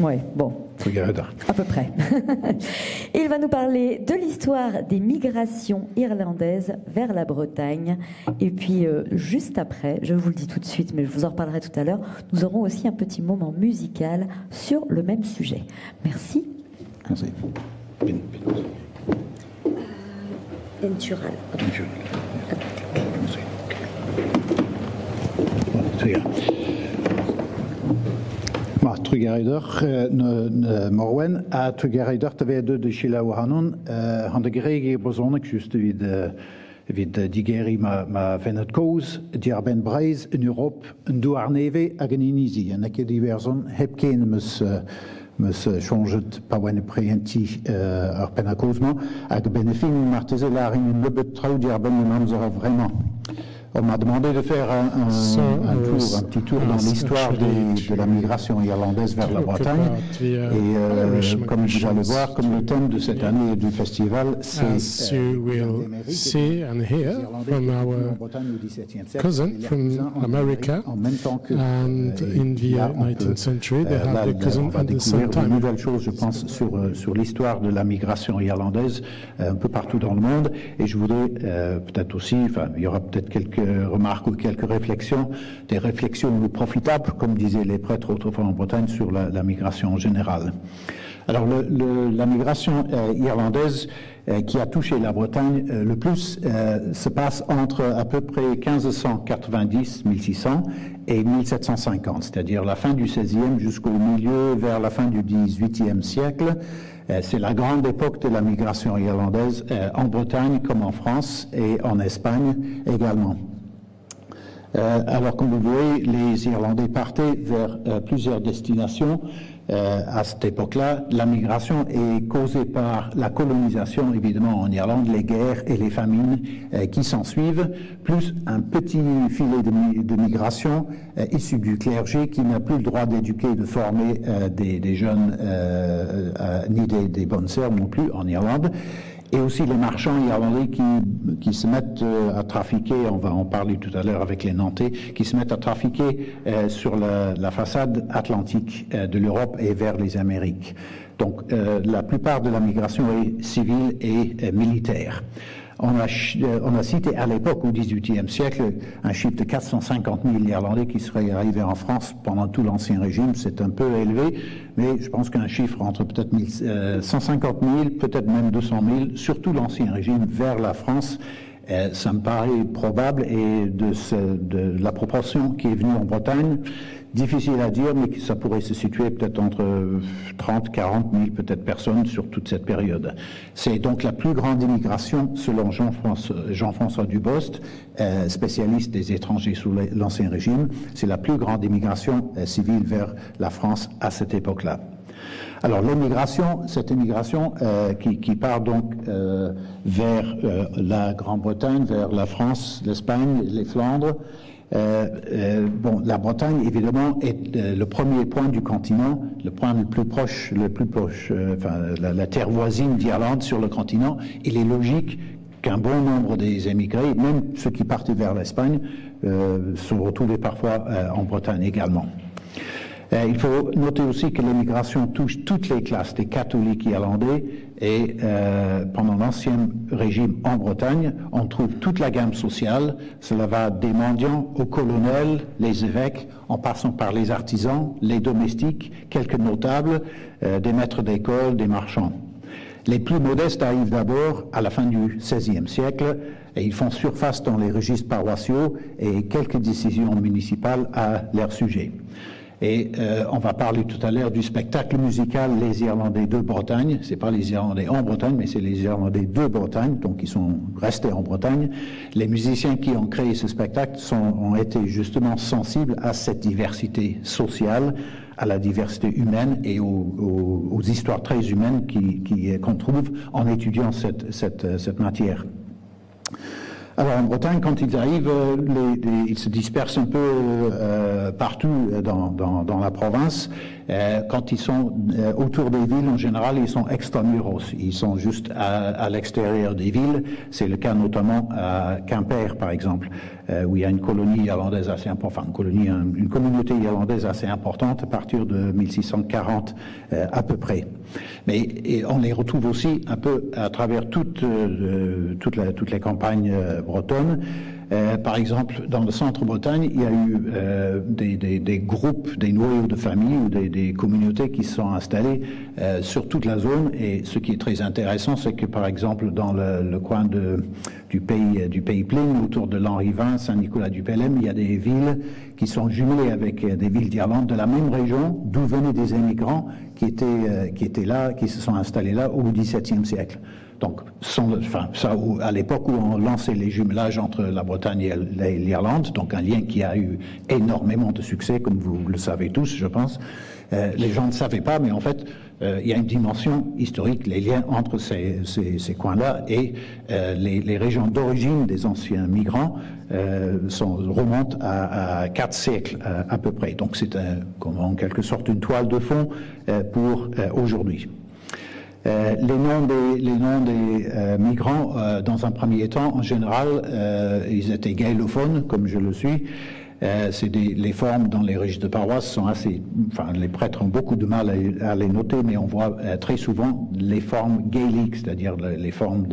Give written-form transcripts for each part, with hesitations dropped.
Oui, bon. À peu près. Il va nous parler de l'histoire des migrations irlandaises vers la Bretagne. Et puis, juste après, je vous le dis tout de suite, mais je vous en reparlerai tout à l'heure, nous aurons aussi un petit moment musical sur le même sujet. Merci. Merci. Entural. Trugereider Morwen a Trugereider de Sheila Wahanon han de gerege bezonnig just vid digeri ma venet koos die ben breis in Europa een douarneve a geninizi en ikke diverson heb ken mus changet pa wenne preenti ar penakosma hag benefin martezelaring un lebet trau die ben namzer vraiment. On m'a demandé de faire un petit tour dans l'histoire de la migration irlandaise vers la Bretagne. Et comme vous allez voir, comme le thème de cette année du festival, c'est you will see and hear from our cousin from America, and in the 19th century they had their cousin at the same time. Une nouvelle chose, je pense, sur l'histoire de la migration irlandaise un peu partout dans le monde. Et je voudrais peut-être aussi, enfin, il y aura peut-être quelques remarques ou quelques réflexions, des réflexions profitables, comme disaient les prêtres autrefois en Bretagne, sur la migration en général. Alors, la migration irlandaise qui a touché la Bretagne le plus se passe entre à peu près 1590-1600 et 1750, c'est-à-dire la fin du XVIe jusqu'au milieu, vers la fin du XVIIIe siècle. C'est la grande époque de la migration irlandaise en Bretagne comme en France et en Espagne également. Alors, comme vous voyez, les Irlandais partaient vers plusieurs destinations. À cette époque-là, la migration est causée par la colonisation, évidemment, en Irlande, les guerres et les famines qui s'en suivent, plus un petit filet de migration issu du clergé qui n'a plus le droit d'éduquer, de former des jeunes, ni des bonnes sœurs non plus en Irlande. Et aussi les marchands irlandais qui se mettent à trafiquer, on va en parler tout à l'heure avec les Nantais, qui se mettent à trafiquer sur la façade atlantique de l'Europe et vers les Amériques. Donc la plupart de la migration est civile et militaire. On a cité à l'époque, au XVIIIe siècle, un chiffre de 450 000 Irlandais qui seraient arrivés en France pendant tout l'Ancien Régime. C'est un peu élevé, mais je pense qu'un chiffre entre peut-être 150 000, peut-être même 200 000, surtout l'Ancien Régime, vers la France, ça me paraît probable. Et de la proportion qui est venue en Bretagne, difficile à dire, mais ça pourrait se situer peut-être entre 30, 40 000 peut-être personnes sur toute cette période. C'est donc la plus grande immigration, selon Jean-François Dubost, spécialiste des étrangers sous l'Ancien Régime. C'est la plus grande immigration civile vers la France à cette époque-là. Alors l'émigration, cette immigration qui part donc vers la Grande-Bretagne, vers la France, l'Espagne, les Flandres. La Bretagne, évidemment, est le premier point du continent, le point le plus proche, la terre voisine d'Irlande sur le continent. Il est logique qu'un bon nombre des émigrés, même ceux qui partaient vers l'Espagne, sont retrouvés parfois en Bretagne également. Il faut noter aussi que l'immigration touche toutes les classes des catholiques irlandais et pendant l'Ancien Régime en Bretagne, on trouve toute la gamme sociale. Cela va des mendiants aux colonels, les évêques, en passant par les artisans, les domestiques, quelques notables, des maîtres d'école, des marchands. Les plus modestes arrivent d'abord à la fin du XVIe siècle et ils font surface dans les registres paroissiaux et quelques décisions municipales à leur sujet. Et on va parler tout à l'heure du spectacle musical Les Irlandais de Bretagne. C'est pas les Irlandais en Bretagne, mais c'est les Irlandais de Bretagne, donc ils sont restés en Bretagne. Les musiciens qui ont créé ce spectacle ont été justement sensibles à cette diversité sociale, à la diversité humaine et aux histoires très humaines qu'on trouve en étudiant cette matière. Alors en Bretagne, quand ils arrivent, ils se dispersent un peu partout dans la province. Quand ils sont autour des villes, en général, ils sont extramuros. Ils sont juste à l'extérieur des villes. C'est le cas notamment à Quimper, par exemple, où il y a une colonie irlandaise assez importante, une communauté irlandaise assez importante à partir de 1640 à peu près. Mais on les retrouve aussi un peu à travers toutes les campagnes bretonnes. Par exemple, dans le centre-Bretagne, il y a eu des groupes, des noyaux de familles ou des communautés qui se sont installés sur toute la zone. Et ce qui est très intéressant, c'est que, par exemple, dans le coin du pays Pline, autour de Lanrivain, Saint-Nicolas-du-Pelem, il y a des villes qui sont jumelées avec des villes d'Irlande de la même région, d'où venaient des immigrants qui étaient là, qui se sont installés là au XVIIe siècle. Donc, à l'époque où on lançait les jumelages entre la Bretagne et l'Irlande, donc un lien qui a eu énormément de succès, comme vous le savez tous, je pense. Les gens ne savaient pas, mais en fait, il y a une dimension historique, les liens entre ces coins-là et les régions d'origine des anciens migrants remontent à 4 siècles à peu près. Donc, c'est en quelque sorte une toile de fond pour aujourd'hui. Les noms des migrants, dans un premier temps, en général, ils étaient gaélophones, comme je le suis. Les formes dans les registres de paroisse sont les prêtres ont beaucoup de mal à les noter, mais on voit très souvent les formes gaéliques, c'est-à-dire les formes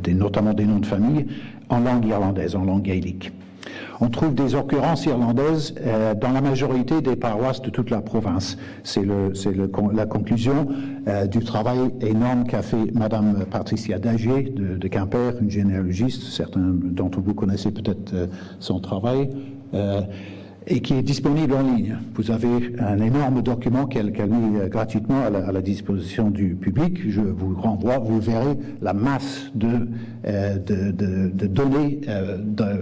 notamment des noms de famille, en langue irlandaise, en langue gaélique. On trouve des occurrences irlandaises dans la majorité des paroisses de toute la province. C'est la conclusion du travail énorme qu'a fait Madame Patricia Dagier de Quimper, une généalogiste. Certains d'entre vous connaissez peut-être son travail. Et qui est disponible en ligne. Vous avez un énorme document qu'elle met gratuitement à la disposition du public. Je vous renvoie, vous verrez la masse de données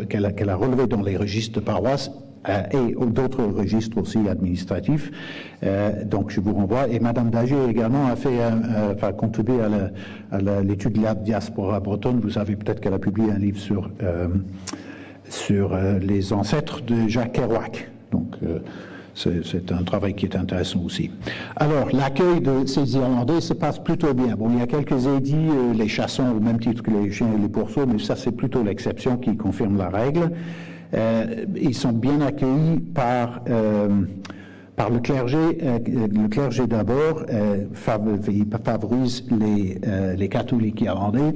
qu'elle a relevées dans les registres de paroisse et d'autres registres aussi administratifs. Donc je vous renvoie. Et Madame Dagier également a contribué à l'étude de la diaspora bretonne. Vous savez peut-être qu'elle a publié un livre sur les ancêtres de Jacques Kerouac. Donc, c'est un travail qui est intéressant aussi. Alors, l'accueil de ces Irlandais se passe plutôt bien. Bon, il y a quelques édits, les chassons au même titre que les chiens et les pourceaux, mais ça, c'est plutôt l'exception qui confirme la règle. Ils sont bien accueillis par le clergé. Le clergé d'abord favorise les catholiques irlandais.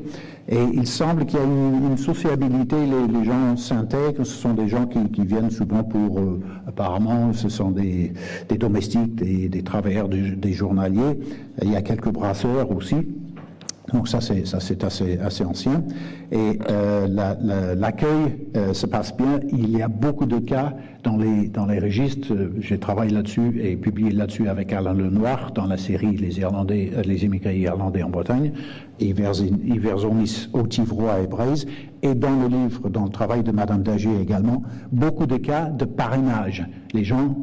Et il semble qu'il y a une sociabilité, les gens s'intègrent, ce sont des gens qui viennent souvent apparemment, ce sont des domestiques, des travailleurs, des journaliers. Il y a quelques brasseurs aussi. Donc ça c'est assez ancien. Et l'accueil se passe bien. Il y a beaucoup de cas dans les registres. J'ai travaillé là-dessus et publié là-dessus avec Alain Lenoir dans la série Les immigrés irlandais en Bretagne, Iversonis, Autivrois et Braise. Et dans le livre, dans le travail de Madame Dagier également, beaucoup de cas de parrainage. Les gens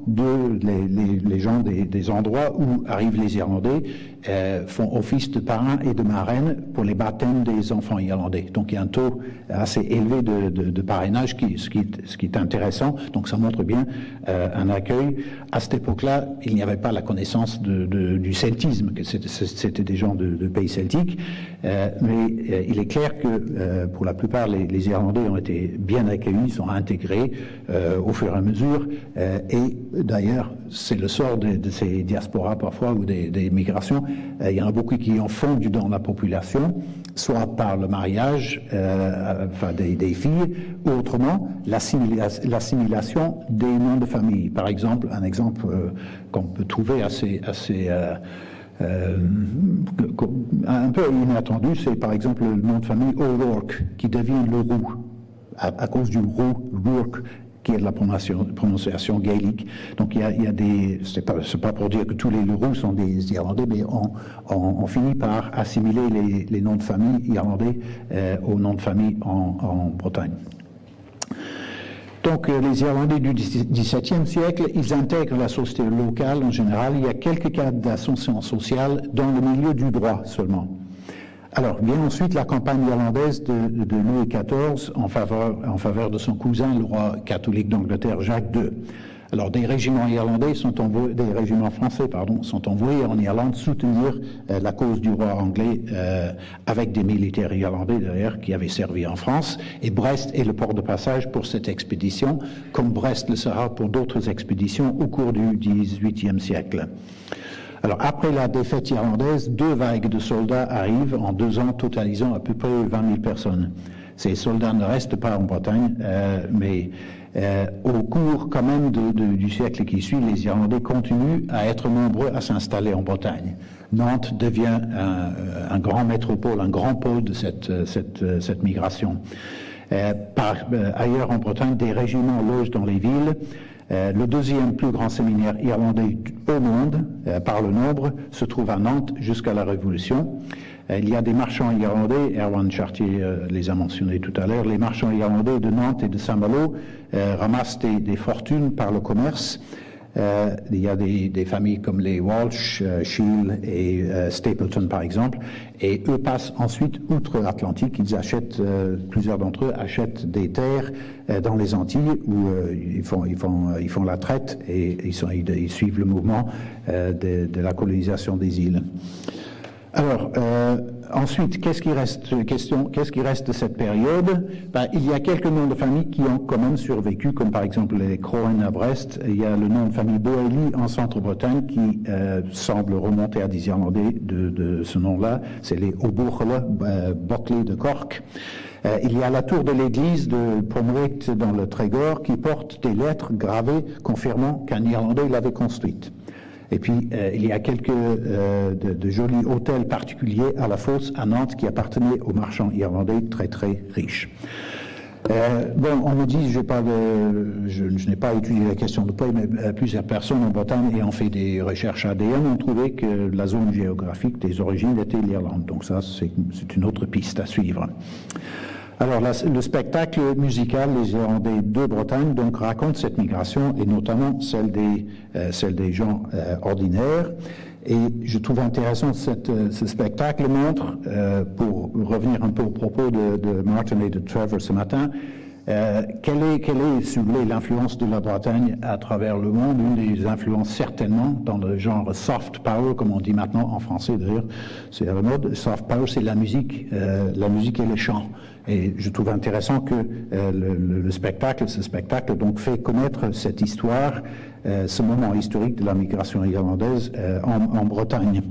des endroits où arrivent les Irlandais font office de parrain et de marraine pour les baptêmes des enfants irlandais. Donc il y a un taux assez élevé de parrainage, ce qui est intéressant. Donc ça montre bien un accueil. À cette époque-là, il n'y avait pas la connaissance du celtisme, que c'était des gens de pays celtiques. Mais il est clair que pour la plupart, les Irlandais ont été bien accueillis, sont intégrés au fur et à mesure. Et d'ailleurs, c'est le sort de ces diasporas parfois ou des migrations. Il y en a beaucoup qui en font dans la population, soit par le mariage des filles, ou autrement l'assimilation des noms de famille. Par exemple, un exemple qu'on peut trouver assez un peu inattendu, c'est par exemple le nom de famille O'Rourke, qui devient le Roux, à cause du Rourke, qui est de la prononciation gaélique. Donc il y a des... C'est pas pour dire que tous les Leroux sont des Irlandais, mais on finit par assimiler les noms de famille irlandais aux noms de famille en Bretagne. Donc les Irlandais du XVIIe siècle, ils intègrent la société locale en général. Il y a quelques cas d'ascension sociale dans le milieu du droit seulement. Alors, vient ensuite la campagne irlandaise de Louis XIV en faveur de son cousin, le roi catholique d'Angleterre, Jacques II. Alors, des régiments français, sont envoyés en Irlande soutenir la cause du roi anglais avec des militaires irlandais derrière qui avaient servi en France. Et Brest est le port de passage pour cette expédition, comme Brest le sera pour d'autres expéditions au cours du XVIIIe siècle. Alors, après la défaite irlandaise, 2 vagues de soldats arrivent en 2 ans, totalisant à peu près 20 000 personnes. Ces soldats ne restent pas en Bretagne, mais au cours quand même du siècle qui suit, les Irlandais continuent à être nombreux à s'installer en Bretagne. Nantes devient un grand métropole, un grand pôle de cette migration. Ailleurs en Bretagne, des régiments logent dans les villes. Le 2e plus grand séminaire irlandais au monde, par le nombre, se trouve à Nantes jusqu'à la Révolution. Il y a des marchands irlandais, Erwan Chartier les a mentionnés tout à l'heure, les marchands irlandais de Nantes et de Saint-Malo ramassent des fortunes par le commerce. Il y a des familles comme les Walsh, Shield et Stapleton par exemple, et eux passent ensuite outre-Atlantique. Ils achètent, plusieurs d'entre eux achètent des terres dans les Antilles où ils font la traite et ils suivent le mouvement de la colonisation des îles. Alors, ensuite, qu'est-ce qui reste de cette période? Il y a quelques noms de familles qui ont quand même survécu, comme par exemple les Crohan à Brest. Il y a le nom de famille Boelly en Centre-Bretagne qui semble remonter à des Irlandais de ce nom-là. C'est les O'Buchela, Buckley de Cork. Il y a la tour de l'église de Pomricht dans le Trégor qui porte des lettres gravées confirmant qu'un Irlandais l'avait construite. Et puis, il y a quelques de jolis hôtels particuliers à la Fosse, à Nantes, qui appartenaient aux marchands irlandais très, très riches. On me dit, je n'ai pas étudié la question de paix, mais plusieurs personnes en Bretagne ayant fait des recherches ADN ont trouvé que la zone géographique des origines était l'Irlande. Donc ça, c'est une autre piste à suivre. Alors, le spectacle musical, les Irlandais de Bretagne, donc, raconte cette migration, et notamment celle des gens ordinaires. Et je trouve intéressant ce spectacle montre, pour revenir un peu au propos de Martin et de Trevor ce matin, quelle est, si vous voulez, l'influence de la Bretagne à travers le monde? Une des influences certainement dans le genre soft power, comme on dit maintenant en français d'ailleurs, c'est à la mode. Soft power, c'est la musique et les chants. Et je trouve intéressant que ce spectacle donc fait connaître cette histoire, ce moment historique de la migration irlandaise en Bretagne.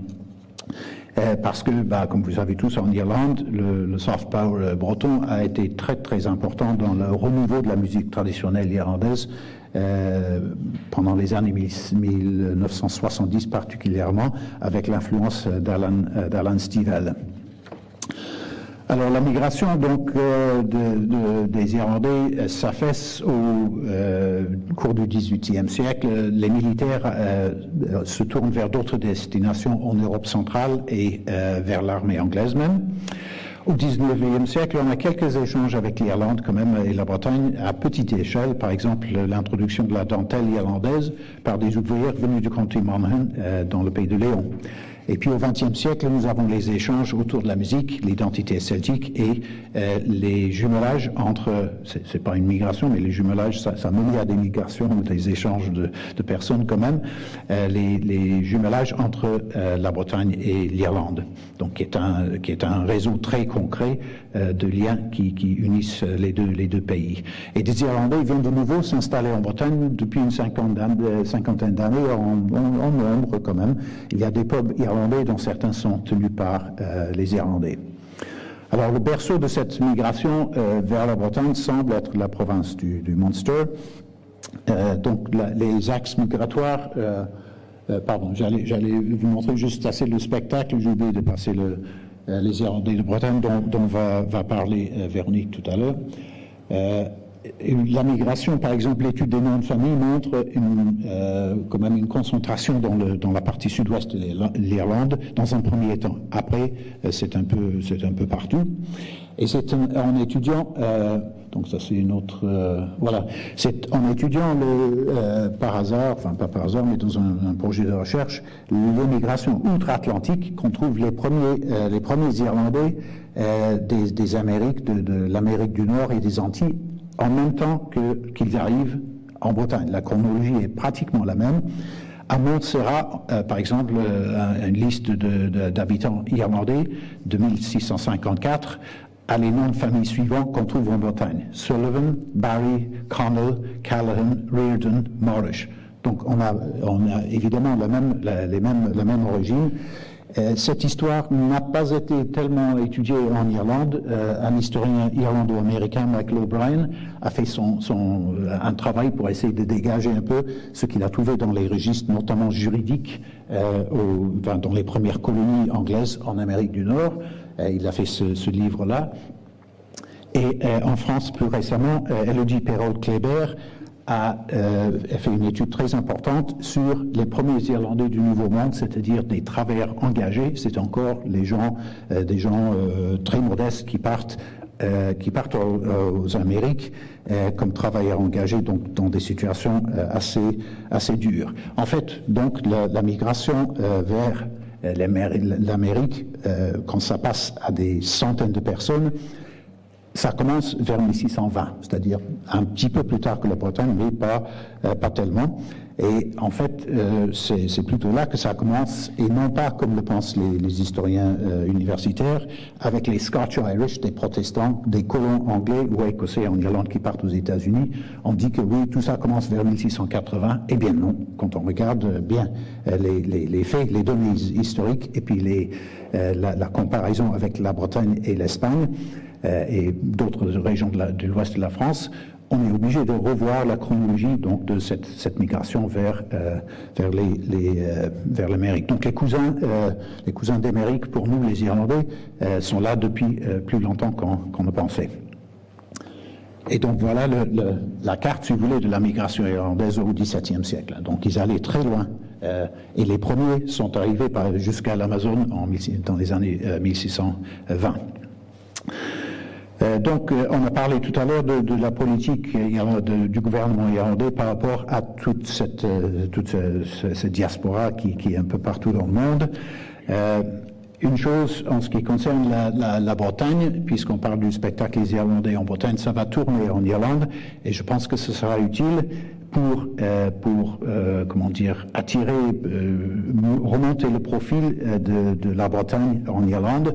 Parce que, comme vous savez tous, en Irlande, le soft power breton a été très très important dans le renouveau de la musique traditionnelle irlandaise pendant les années 1970 particulièrement, avec l'influence d'Alan Stivell. Alors la migration donc des Irlandais s'affaisse au cours du XVIIIe siècle. Les militaires se tournent vers d'autres destinations en Europe centrale et vers l'armée anglaise même. Au XIXe siècle, on a quelques échanges avec l'Irlande quand même et la Bretagne à petite échelle. Par exemple, l'introduction de la dentelle irlandaise par des ouvrières venues du comté Monaghan dans le pays de Léon. Et puis au XXe siècle, nous avons les échanges autour de la musique, l'identité celtique et les jumelages entre, c'est pas une migration, mais les jumelages, ça mène à des migrations, des échanges de personnes quand même, les jumelages entre la Bretagne et l'Irlande, donc qui est un réseau très concret de liens qui unissent les deux pays. Et des Irlandais viennent de nouveau s'installer en Bretagne depuis une cinquantaine d'années en nombre quand même. Il y a des pubs irlandais dont certains sont tenus par les Irlandais. Alors le berceau de cette migration vers la Bretagne semble être la province du Munster. Donc les axes migratoires, j'allais vous montrer juste assez le spectacle, j'ai oublié de passer les Irlandais de Bretagne dont va parler Véronique tout à l'heure. la migration, par exemple, l'étude des noms de famille montre quand même une concentration dans la partie sud-ouest de l'Irlande dans un premier temps. Après, c'est un peu partout. Et c'est en étudiant, donc ça c'est une autre, voilà, c'est en étudiant par hasard, enfin pas par hasard, mais dans un projet de recherche, l'immigration outre-Atlantique qu'on trouve les premiers Irlandais des Amériques, de l'Amérique du Nord et des Antilles, en même temps qu'ils arrivent en Bretagne. La chronologie est pratiquement la même. À Montserrat, par exemple, une liste d'habitants irlandais de 1654 a les noms de famille suivants qu'on trouve en Bretagne: Sullivan, Barry, Connell, Callahan, Reardon, Morrish. Donc on a évidemment la même origine. Cette histoire n'a pas été tellement étudiée en Irlande. Un historien irlando-américain, Michael O'Brien, a fait un travail pour essayer de dégager un peu ce qu'il a trouvé dans les registres, notamment juridiques, dans les premières colonies anglaises en Amérique du Nord. Il a fait ce livre-là. Et en France, plus récemment, Elodie Perrault-Kléber a fait une étude très importante sur les premiers Irlandais du Nouveau Monde, c'est-à-dire des travailleurs engagés. C'est encore des gens très modestes qui partent aux Amériques comme travailleurs engagés, donc dans des situations assez dures. En fait, donc la migration vers l'Amérique, quand ça passe à des centaines de personnes, ça commence vers 1620, c'est-à-dire un petit peu plus tard que la Bretagne, mais pas tellement. Et en fait, c'est plutôt là que ça commence, et non pas, comme le pensent les historiens universitaires, avec les Scotch-Irish, des protestants, des colons anglais ou écossais en Irlande qui partent aux États-Unis. On dit que oui, tout ça commence vers 1680. Eh bien non, quand on regarde bien les faits, les données historiques, et puis la comparaison avec la Bretagne et l'Espagne, et d'autres régions de l'ouest de la France, on est obligé de revoir la chronologie donc de cette migration vers l'Amérique. Donc les cousins d'Amérique, pour nous les Irlandais, sont là depuis plus longtemps qu'on ne pensait. Et donc voilà la carte, si vous voulez, de la migration irlandaise au XVIIe siècle. Donc ils allaient très loin. Et les premiers sont arrivés jusqu'à l'Amazone dans les années 1620. Donc, on a parlé tout à l'heure de la politique du gouvernement irlandais par rapport à toute cette diaspora qui est un peu partout dans le monde. Une chose en ce qui concerne la Bretagne, puisqu'on parle du spectacle des Irlandais en Bretagne, ça va tourner en Irlande, et je pense que ce sera utile pour attirer, remonter le profil de la Bretagne en Irlande.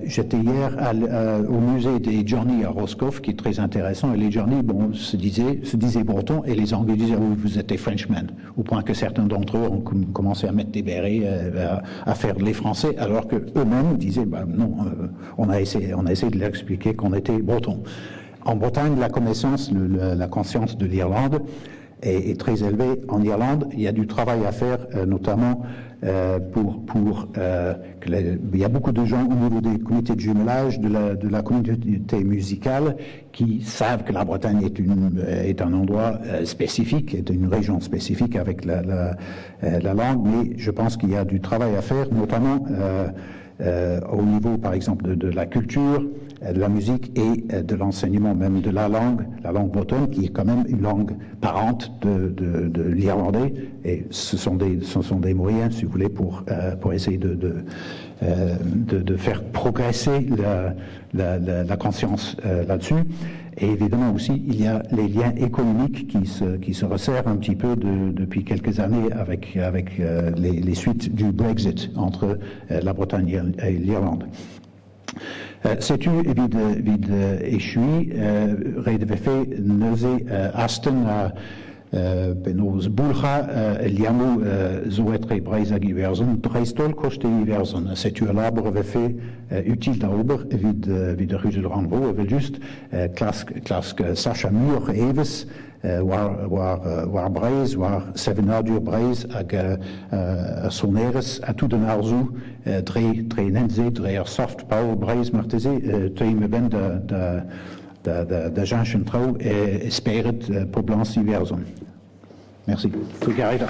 J'étais hier au musée des Johnny à Roscoff, qui est très intéressant, et les Johnny, se disaient bretons, et les Anglais disaient oui, vous êtes des Frenchmen, au point que certains d'entre eux ont commencé à mettre des bérets, à faire les Français, alors que eux-mêmes disaient non, on a essayé de leur expliquer qu'on était bretons. En Bretagne, la connaissance, la conscience de l'Irlande est très élevée. En Irlande, il y a du travail à faire, notamment il y a beaucoup de gens au niveau des comités de jumelage, de la communauté musicale, qui savent que la Bretagne est un endroit spécifique, est une région spécifique avec la langue, mais je pense qu'il y a du travail à faire, notamment au niveau, par exemple, de la culture, de la musique et de l'enseignement même de la langue bretonne, qui est quand même une langue parente de l'irlandais, et ce sont des moyens, si vous voulez, pour essayer de faire progresser la conscience là-dessus. Et évidemment aussi, il y a les liens économiques qui se resserrent un petit peu depuis quelques années avec les suites du Brexit entre la Bretagne et l'Irlande. Sais-tu, vid échui, redvefe neuze Aston Benoz Bulcha, Liamu, Zoetre Breis Agiverson, Breistol Koste Iverson. Sais-tu l'arbre vefe utile d'Auber, vid Rudel Ranvo, vel just, klask Sacha Mur Eves, war Breis, war Sevenadur Breis, Soneres, a tout de Narzu, tre nenze, tre soft power Breis Martese, te me ben de Jean Centraux et Spirit Poblanciversum. Merci. Together.